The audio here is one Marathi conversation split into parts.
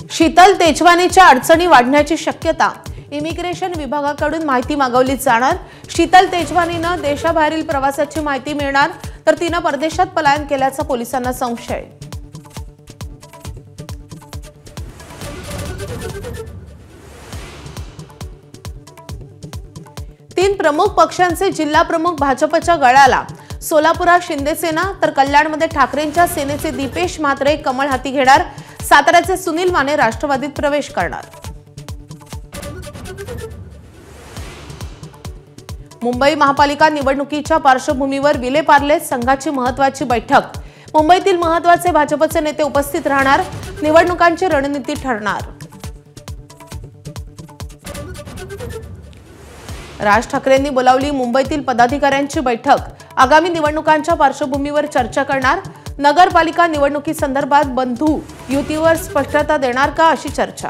शीतल तेजवानीच्या अडचणी वाढण्याची शक्यता, इमिग्रेशन विभागाकडून माहिती मागवली जाणार। शीतल तेजवानीनं देशाबाहेरील प्रवासाची माहिती मिळणार तर तिनं परदेशात पलायन केल्याचा पोलिसांना संशय। तीन प्रमुख पक्षांचे जिल्हा प्रमुख भाजपच्या गळाला, सोलापुरात शिंदेसेना तर कल्याणमध्ये ठाकरेंच्या सेनेचे दीपेश म्हात्रे कमळ हाती घेणार। साताऱ्याचे सुनील माने राष्ट्रवादीत प्रवेश करणार। मुंबई महापालिका निवडणुकीच्या पार्श्वभूमीवर विले पार्ले संघाची महत्त्वाची बैठक, मुंबईतील महत्त्वाचे भाजपचे नेते उपस्थित राहणार, निवडणुकांची रणनीती ठरणार। राज ठाकरेंनी बोलावली मुंबईतील पदाधिकाऱ्यांची बैठक, आगामी निवडणुकांच्या पार्श्वभूमीवर चर्चा करणार। नगरपालिका निवडणुकीसंदर्भात बंधू युतीवर स्पष्टता देणार का अशी चर्चा।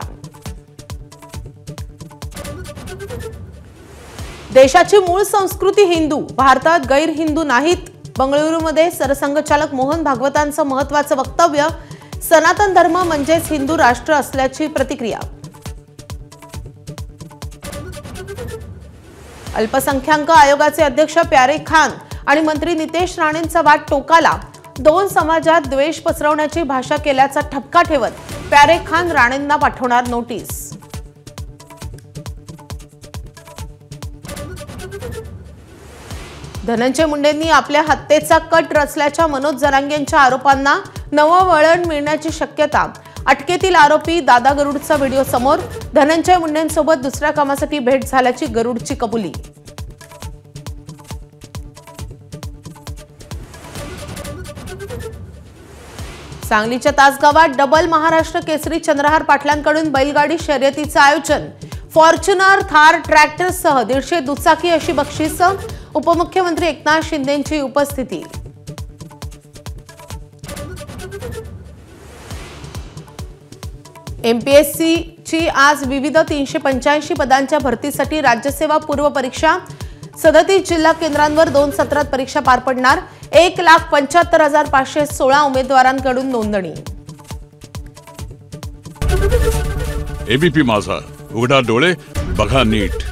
देशाची मूळ संस्कृती हिंदू, भारतात गैर हिंदू नाहीत। बंगळुरूमध्ये सरसंघचालक मोहन भागवतांचं महत्त्वाचं वक्तव्य, सनातन धर्म म्हणजेच हिंदू राष्ट्र असल्याची प्रतिक्रिया। अल्पसंख्याक आयोगाचे अध्यक्ष प्यारे खान आणि मंत्री नितेश राणेंचा वाद टोकाला, दोन समाजात द्वेष पसरवण्याची भाषा केल्याचा ठपका ठेवत प्यारे खान राणेंना पाठवणार नोटीस। धनंजय मुंडेंनी आपल्या हत्येचा कट रचल्याच्या मनोज जरांगेंच्या आरोपांना नवं वळण मिळण्याची शक्यता, अटकेतील आरोपी दादा गरुडचा व्हिडिओ समोर, धनंजय मुंडेंसोबत दुसऱ्या कामासाठी भेट झाल्याची गरुडची कबुली। सांगलीच्या तासगावात डबल महाराष्ट्र केसरी चंद्रहार पाटलांकडून बैलगाडी शर्यतीचं आयोजन, फॉर्च्युनर, थार, ट्रॅक्टरसह 150 दुचाकी अशी बक्षीस, उपमुख्यमंत्री एकनाथ शिंदेंची उपस्थिती। एमपीएससीची आज विविध 385 पदांच्या भरतीसाठी राज्यसेवा पूर्व परीक्षा, 37 जिल्हा केंद्रांवर 2 सत्रात परीक्षा पार पडणार। 1,75,516 उमेदवारांकडून नोंदणी। एबीपी माझा, उघडा डोळे बघा नीट।